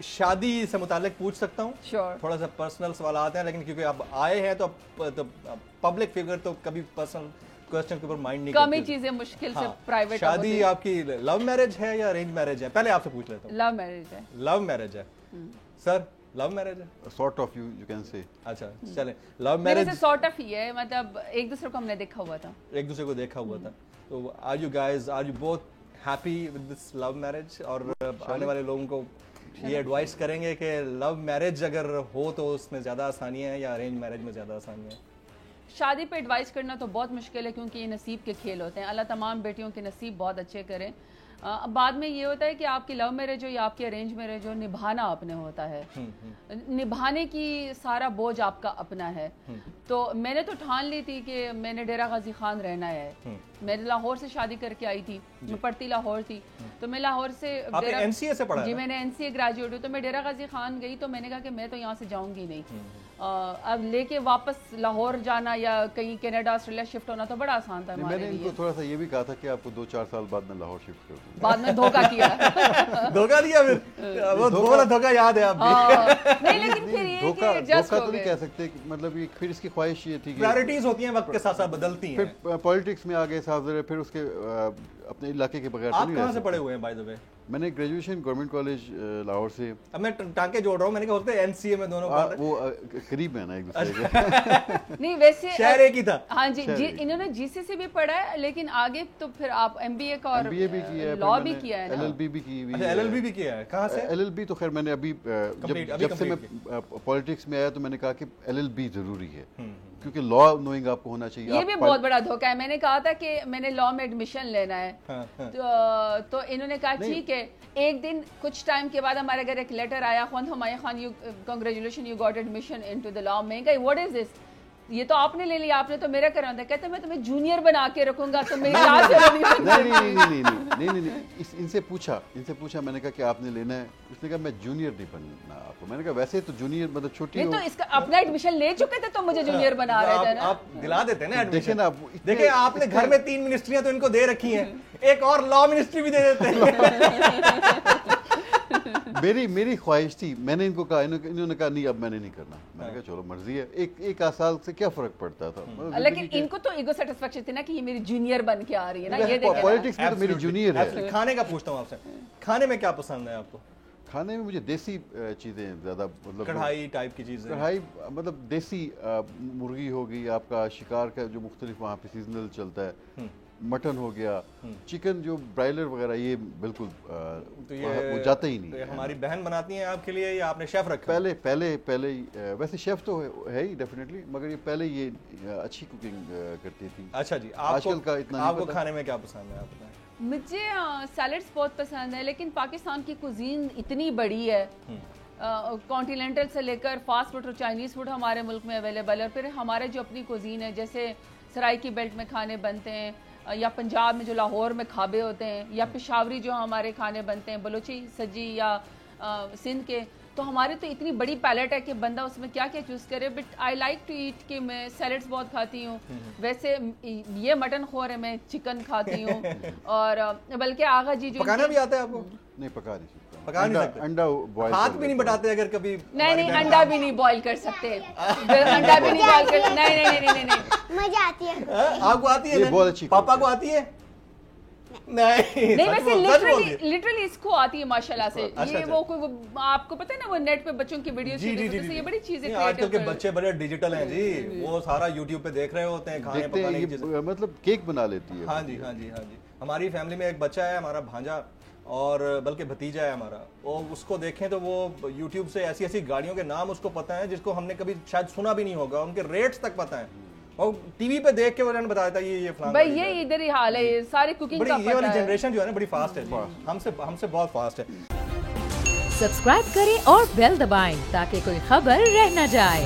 شادی سے متعلق پوچھ سکتا ہوں؟ Sure. تھوڑا سا پرسنل سوالات ہیں لیکن کیونکہ اب آئے ہیں تو پبلک فگر تو کبھی پرسنل کوسچن کے اوپر مائنڈ نہیں کم ہی چیزیں مشکل سے پرائیویٹ. شادی آپ کی لو میرج ہے یا ارینج میرج ہے؟ پہلے آپ سے پوچھ لیتا ہوں. لو میرج ہے. لو میرج ہے سر؟ لو میرج ہے sort of you can say. اچھا چلیں لو میرے میرج سے سارٹ آف ہی ہے, مطلب ایک دوسرے کو ہم نے دیکھا ہوا تھا, ایک دوسرے کو دیکھا ہوا تھا. تو are you guys are you both happy with this love marriage? اور آنے والے لوگوں کو یہ ایڈوائس کریں گے کہ لو میرج اگر ہو تو اس میں زیادہ آسانیاں ہیں یا ارینج میرج میں زیادہ آسانیاں ہیں؟ شادی پہ ایڈوائس کرنا تو بہت مشکل ہے کیونکہ یہ نصیب کے کھیل ہوتے ہیں. اللہ تمام بیٹیوں کے نصیب بہت اچھے کریں. اب بعد میں یہ ہوتا ہے کہ آپ کی لو میرج ہو یا آپ کی ارینج میرج ہو, نبھانا اپنے ہوتا ہے, نبھانے کی سارا بوجھ آپ کا اپنا ہے. تو میں نے تو ٹھان لی تھی کہ میں نے ڈیرہ غازی خان رہنا ہے. میں لاہور سے شادی کر کے آئی تھی, میں پڑھتی لاہور تھی, تو میں لاہور سے این سی اے سے پڑھا؟ جی میں نے این سی اے گریجویٹ ہوں. تو میں ڈیرہ غازی خان گئی تو میں نے کہا کہ میں تو یہاں سے جاؤں گی نہیں. اب لے کے واپس لاہور جانا یا کہیں کینیڈا آسٹریلیا شفٹ ہونا تو بڑا آسان تھا ہمارے لیے. میں نے ان کو تھوڑا سا یہ بھی کہا تھا کہ آپ کو 2-4 سال بعد میں لاہور شفٹ کر دوں. بعد میں دھوکہ کیا. دھوکہ دیا پھر؟ وہ دھوکہ یاد ہے آپ کو؟ نہیں لیکن پھر یہ کہ دھوکہ تو نہیں کہہ سکتے, مطلب پھر اس کی خواہش یہ تھی کہ پرائرٹیز ہوتی ہیں وقت کے ساتھ ساتھ بدلتی ہیں. پھر پالیٹکس میں آگے صاحب ذرا, پھر اس کے اپنے علاقے کے بغیر. آپ کہاں سے پڑھے ہوئے ہیں بائی دی وے؟ میں نے گریجویشن گورنمنٹ کالج لاہور سے. اب میں ٹانکے جوڑ رہا ہوں, میں نے کہا ہوتے ہیں این سی اے میں دونوں وہ قریب ہے نا ایک دوسرے کے. نہیں ویسے شہر ایک ہی تھا. ہاں جی, انہوں نے جی سی سے بھی پڑھا ہے لیکن آگے تو پھر آپ ایم بی اے کا اور لا بھی کیا ہے, ایل ایل بی بھی کی ہوئی ہے. ایل ایل بی بھی کیا ہے؟ کہاں سے ایل ایل بی؟ تو خیر میں نے ابھی جب سے میں پالیٹکس میں آیا تو میں نے کہا کہ ایل ایل بی ضروری ہے کیونکہ لا نوئنگ آپ کو ہونا چاہیے. یہ بھی بہت بڑا دھوکہ ہے. میں نے کہا تھا کہ میں نے لا میں ایڈمیشن لینا ہے, تو انہوں نے کہا ٹھیک ہے. ایک دن کچھ ٹائم کے بعد ہمارے گھر ایک لیٹر آیا, خوند Humayun Khan you congratulations you got admission into the law. میں کہا واٹ از دس, یہ تو آپ نے لے لیا, آپ نے تو میرا کروانا تھا. کہتے میں تمہیں جونیئر بنا کے رکھوں گا, تو میری یاد نہیں. ان سے پوچھا میں نے کہا کہ آپ نے لینا ہے. اس نے کہا میں جونیئر نہیں بننا آپ کو. میں نے کہا ویسے تو جونیئر مطلب چھوٹی تو اس کا اپنا ایڈمیشن لے چکے تھے تو مجھے جونیئر بنا رہے تھے نا. آپ دلا دیتے نا دیکھیں نا. دیکھیں آپ نے گھر میں 3 منسٹریاں تو ان کو دے رکھی ہیں, ایک اور لا منسٹری بھی دے دیتے ہیں. میری خواہش تھی, میں نے ان کو کہا, انہوں نے کہا نہیں اب میں نے نہیں کرنا. میں نے کہا چلو مرضی ہے, ایک آدھ سال سے کیا فرق پڑتا تھا. لیکن ان کو تو ایگو سیٹسفیکشن تھی نا کہ یہ میری جونیئر بن کے آ رہی ہے نا. یہ پالیٹکس میں تو میری جونیئر ہے. کھانے کا پوچھتا ہوں آپ سے, کھانے میں کیا پسند ہے آپ کو؟ کھانے میں مجھے دیسی چیزیں زیادہ, مطلب کڑھائی ٹائپ کی چیزیں. کڑھائی مطلب دیسی مرغی ہوگی, آپ کا شکار کا جو مختلف وہاں پہ سیزنل چلتا ہے, مٹن ہو گیا, چکن جو برائلر وغیرہ یہ بالکل وہ جاتا ہی نہیں. ہماری بہن بناتی ہیں آپ کے لیے یا آپ نے شیف رکھا؟ پہلے ویسے شیف تو ہے ہی ڈیفینیٹلی, مگر یہ پہلے یہ اچھی کوکنگ کرتی تھی. اچھا جی, آج کل کا اتنا آپ کو کھانے میں کیا پسند ہے آپ بتائیں؟ مجھے سیلڈس بہت پسند ہے, لیکن پاکستان کی کوزین اتنی بڑی ہے, کانٹیننٹل سے لے کر فاسٹ فوڈ اور چائنیز فوڈ ہمارے ملک میں اویلیبل ہے. اور پھر ہمارے جو اپنی کوزین ہے, جیسے سرائی کی بیلٹ میں کھانے بنتے ہیں, یا پنجاب میں جو لاہور میں کھابے ہوتے ہیں, یا پشاوری جو ہمارے کھانے بنتے ہیں, بلوچی سجی یا سندھ کے, تو ہماری تو اتنی بڑی پیلیٹ ہے کہ بندہ اس میں کیا کیا چوز کرے. But I like to eat کہ میں سیلڈس بہت کھاتی ہوں. ویسے یہ مٹن خور ہے, میں چکن کھاتی ہوں. اور بلکہ آغا جی جو پکانا بھی آتا ہے آپ کو؟ نہیں پکا نہیں سکتا. پکا نہیں سکتے, انڈا بوائل ہاتھ بھی نہیں بٹاتے اگر کبھی؟ نہیں انڈا بھی نہیں بوائل کر سکتے, انڈا بھی نہیں بوائل کر. نہیں مجھے آتی ہے. آپ کو آتی ہے؟ یہ بہت اچھی. پاپا کو آتی ہے؟ نہیں ویسے لٹرلی اس کو آتی ہے ماشاءاللہ سے. یہ وہ آپ کو پتہ ہے نا وہ نیٹ پہ بچوں کی ویڈیوز یہ بڑی چیزیں آج کل کے بچے بڑے ڈیجیٹل ہیں جی, وہ سارا یوٹیوب پہ دیکھ رہے ہوتے ہیں کھانے پکانے کی چیزیں. مطلب کیک بنا لیتی ہے. ہاں جی. ہماری فیملی میں ایک بچہ ہے, ہمارا بھانجا, اور بلکہ بھتیجا ہے ہمارا, اور اس کو دیکھیں تو وہ یوٹیوب سے ایسی گاڑیوں کے نام اس کو پتہ ہیں جس کو ہم نے کبھی شاید سنا بھی نہیں ہوگا, ان کے ریٹس تک پتہ ہیں, اور ٹی وی پہ دیکھ کے وہ نے بتایا تھا یہ فلاں. بھائی یہ ادھر ہی حال ہے, ساری کوکنگ کا. یہ والی جنریشن جو ہے نا بڑی فاسٹ ہے, ہم سے بہت فاسٹ ہے. سبسکرائب کریں اور بیل دبائیں تاکہ کوئی خبر رہ نہ جائے.